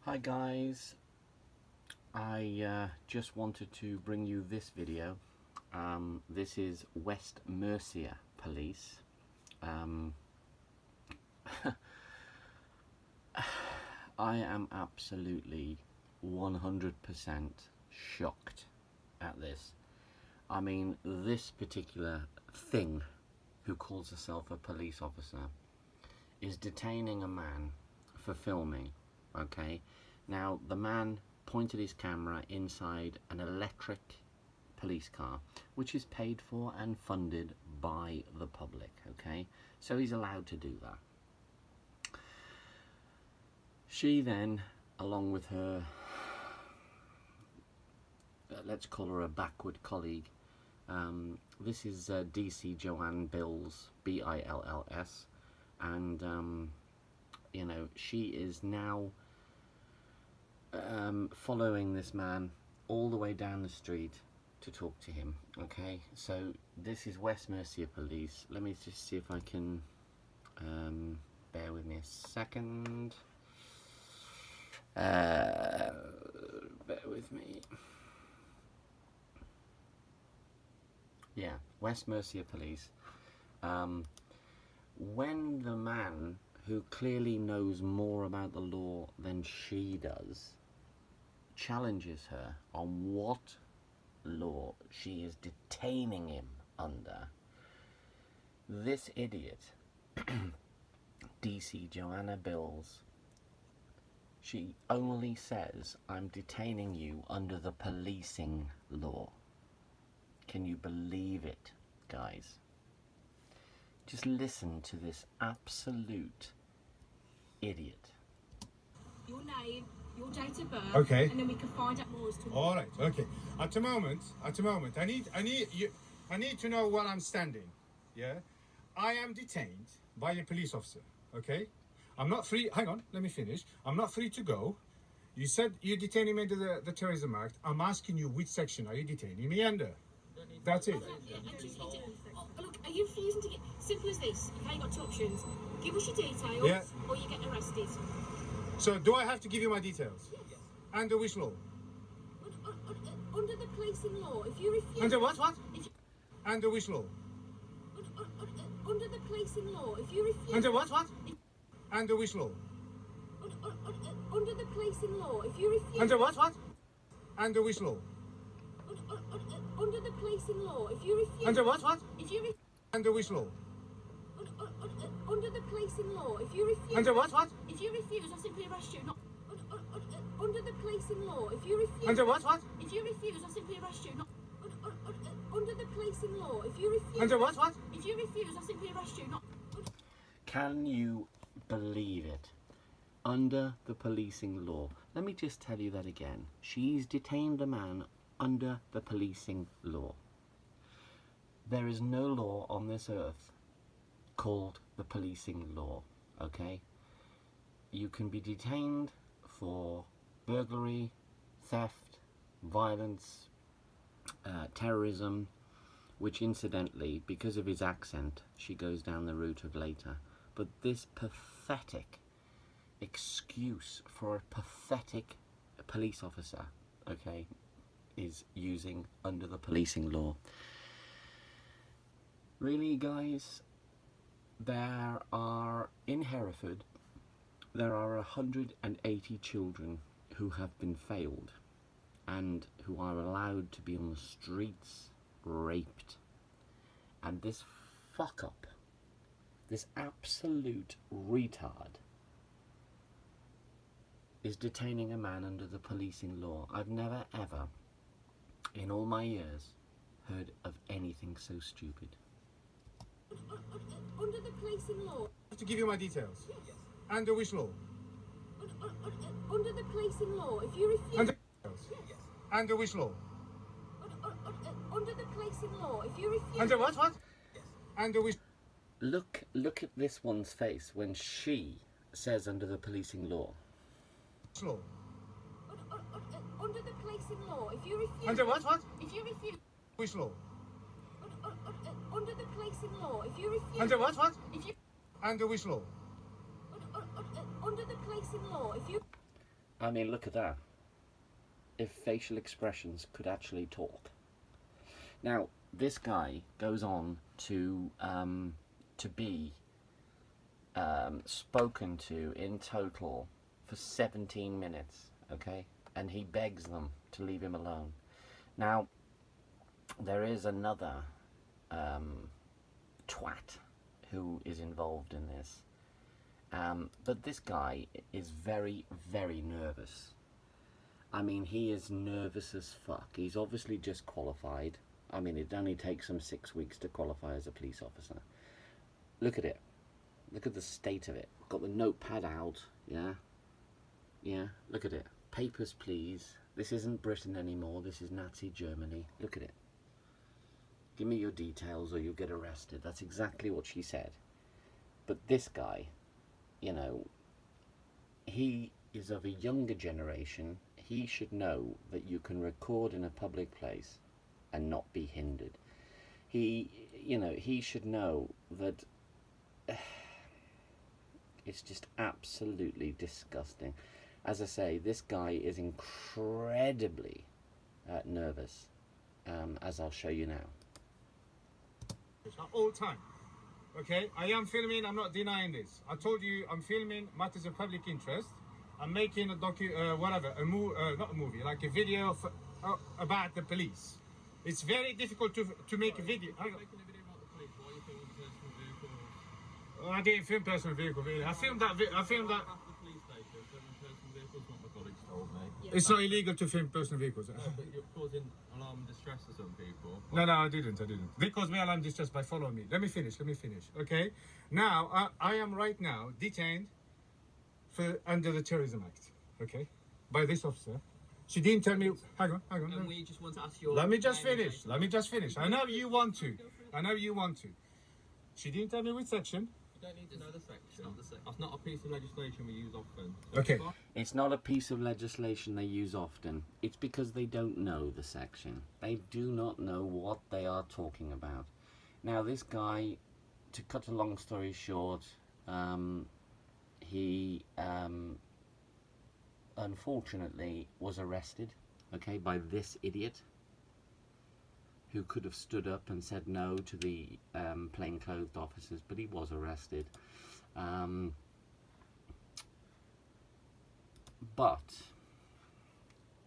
Hi guys, I just wanted to bring you this video. This is West Mercia Police. I am absolutely 100% shocked at this. I mean, this particular thing who calls herself a police officer is detaining a man for filming. Okay, now the man pointed his camera inside an electric police car, which is paid for and funded by the public. Okay, so he's allowed to do that. She then, along with her, let's call her a backward colleague, this is DC Joanne Bills, B-I-L-L-S, and you know, she is now following this man all the way down the street to talk to him. Okay, so this is West Mercia Police. Let me just see if I can bear with me a second. Bear with me. Yeah, West Mercia Police. When the man who clearly knows more about the law than she does challenges her on what law she is detaining him under, this idiot, DC Joanna Bills, she only says, "I'm detaining you under the policing law." Can you believe it, guys? Just listen to this absolute idiot. Your name, your date of birth, okay, and then we can find out more as to. All right, okay. At the moment, I need to know where I'm standing. Yeah, I am detained by a police officer. Okay, I'm not free. Hang on, let me finish. I'm not free to go. You said you're detaining me under the Terrorism Act. I'm asking you, which section are you detaining me under? That's it. Look, are you refusing to get? Simple as this. Okay, you got two options. Give us your details, Yeah. or you get arrested. So, do I have to give you my details? Yes. Under which law? Under the policing law. If you refuse. Under what? If you, Under which law? under the policing law. If you refuse. Under what? Under which law? Under the policing law. If you refuse. Under what? Under which law? Under the policing law. If you refuse. Under what? If you refuse. Under which law? Under the policing law. If you refuse. Under what? If you refuse, I'll simply arrest you. Not under the policing law. If you refuse. Under what? If you refuse, I'll simply arrest you. Not under the policing law. If you refuse. Under what? If you refuse, I'll simply arrest you. Not. Can you believe it? Under the policing law. Let me just tell you that again. She's detained a man under the policing law. There is no law on this earth called the policing law, okay? You can be detained for burglary, theft, violence, terrorism, which incidentally, because of his accent, she goes down the route of later. But this pathetic excuse for a pathetic police officer, okay, is using under the policing law. Really, guys, there are, in Hereford, there are 180 children who have been failed and who are allowed to be on the streets, raped. And this fuck up, this absolute retard, is detaining a man under the policing law. I've never ever, in all my years, heard of anything so stupid. Under the policing law. I have to give you my details. Yes. Under which law? Under the policing law. If you refuse. Under, Yes. under which law? Under the policing law. If you refuse. Under what? Yes. Under which? Look at this one's face when she says under the policing law. Law. Under the policing law. If you refuse. Under what? If you refuse. Which law? Under the policing law. If you refuse. Under what? If you. Under which law? Under the policing law. If you. I mean, look at that. If facial expressions could actually talk. Now, this guy goes on to be spoken to in total for 17 minutes, okay? And he begs them to leave him alone. Now, there is another twat who is involved in this. But this guy is very, very nervous. I mean, he is nervous as fuck. He's obviously just qualified. I mean, it only takes him 6 weeks to qualify as a police officer. Look at it. Look at the state of it. Got the notepad out, yeah? Yeah, look at it. Papers, please. This isn't Britain anymore. This is Nazi Germany. Look at it. Give me your details or you'll get arrested. That's exactly what she said. But this guy, you know, he is of a younger generation. He should know that you can record in a public place and not be hindered. He, you know, he should know that it's just absolutely disgusting. As I say, this guy is incredibly nervous, as I'll show you now. At all time. Okay, I am filming, I'm not denying this. I told you I'm filming matters of public interest. I'm making a not a movie, like a video about the police. It's very difficult to make a video. I didn't film personal vehicle, really. I filmed that. It's not illegal to film personal vehicles. No, but you're causing alarm and distress to some people. No, I didn't. They caused me alarm distress by following me. Let me finish. Okay. Now, I am right now detained for under the Terrorism Act. Okay, by this officer. She didn't tell me. Hang on. And we just want to ask your. Let me just finish. I know you want to. She didn't tell me which section. You don't need to know the section. That's not a piece of legislation we use often. Okay. It's not a piece of legislation they use often. It's because they don't know the section. They do not know what they are talking about. Now, this guy, to cut a long story short, he unfortunately was arrested, okay, by this idiot who could have stood up and said no to the plainclothed officers, but he was arrested. But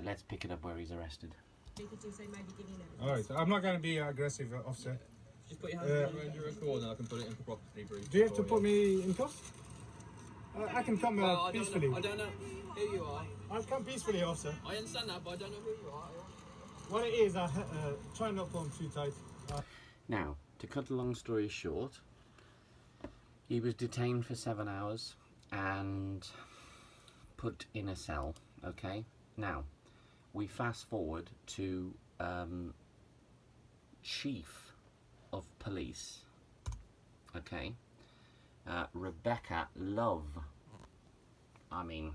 let's pick it up where he's arrested. You could just say maybe give you evidence. All right. I'm not going to be aggressive, officer. Just put your hands around your record and I can put it in for property brief. Do you have to put me in cuffs? I can come Well, peacefully. I don't know who you are. I'll come peacefully, officer. I understand that, but I don't know who you are. What it is, I try not to pull them too tight. Now, to cut a long story short, he was detained for 7 hours and put in a cell, okay? Now, we fast forward to Chief of Police, okay? Rebecca Love. I mean,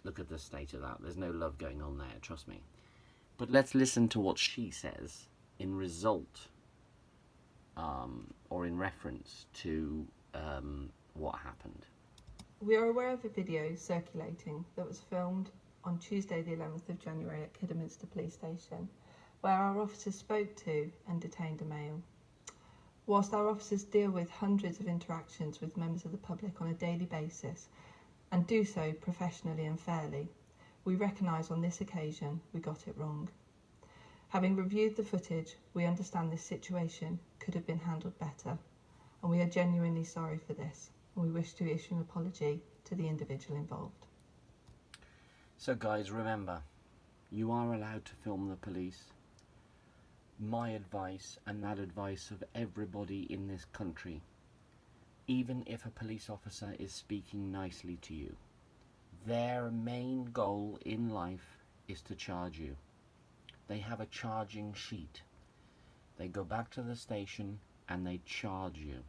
look at the state of that. There's no love going on there, trust me. But let's listen to what she says in result or in reference to what happened. We are aware of a video circulating that was filmed on Tuesday the 11th of January at Kidderminster Police Station, where our officers spoke to and detained a male. Whilst our officers deal with hundreds of interactions with members of the public on a daily basis and do so professionally and fairly, we recognise on this occasion we got it wrong. Having reviewed the footage, we understand this situation could have been handled better, and we are genuinely sorry for this, and we wish to issue an apology to the individual involved. So guys, remember, you are allowed to film the police. My advice, and that advice of everybody in this country, even if a police officer is speaking nicely to you, their main goal in life is to charge you. They have a charging sheet. They go back to the station and they charge you.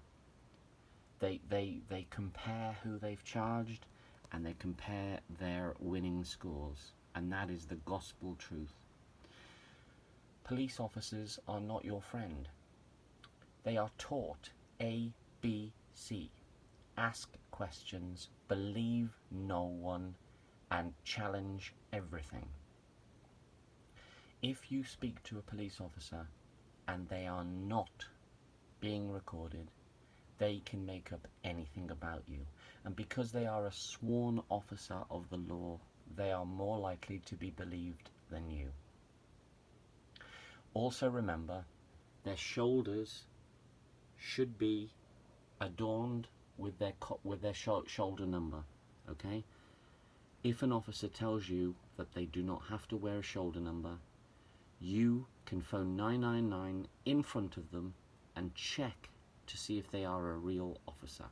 They compare who they've charged and they compare their winning scores, and that is the gospel truth. Police officers are not your friend. They are taught A, B, C. Ask questions, believe no one, and challenge everything. If you speak to a police officer and they are not being recorded, they can make up anything about you. And because they are a sworn officer of the law, they are more likely to be believed than you. Also remember, their shoulders should be adorned with their shoulder number, okay? If an officer tells you that they do not have to wear a shoulder number, you can phone 999 in front of them and check to see if they are a real officer.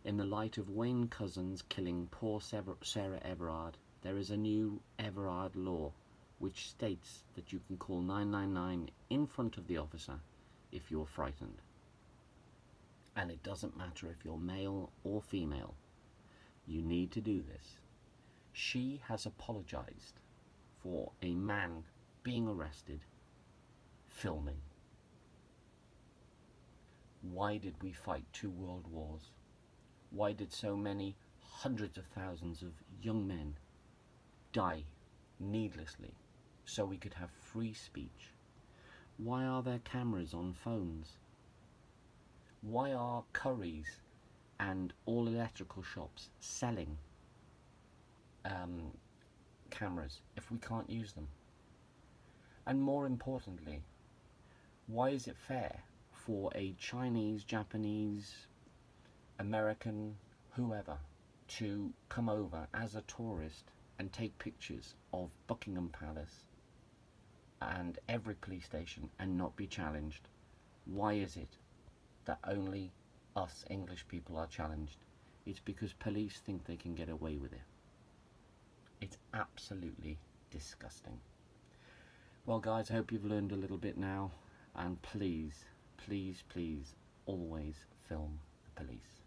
In the light of Wayne Couzens killing poor Sarah Everard, there is a new Everard law which states that you can call 999 in front of the officer if you're frightened. And it doesn't matter if you're male or female. You need to do this. She has apologized for a man being arrested filming. Why did we fight 2 world wars? Why did so many hundreds of thousands of young men die needlessly so we could have free speech? Why are there cameras on phones? Why are Currys and all electrical shops selling cameras if we can't use them? And more importantly, why is it fair for a Chinese, Japanese, American, whoever, to come over as a tourist and take pictures of Buckingham Palace and every police station and not be challenged? Why is it that only us English people are challenged? It's because police think they can get away with it. It's absolutely disgusting. Well guys, I hope you've learned a little bit now, and please, please, please always film the police.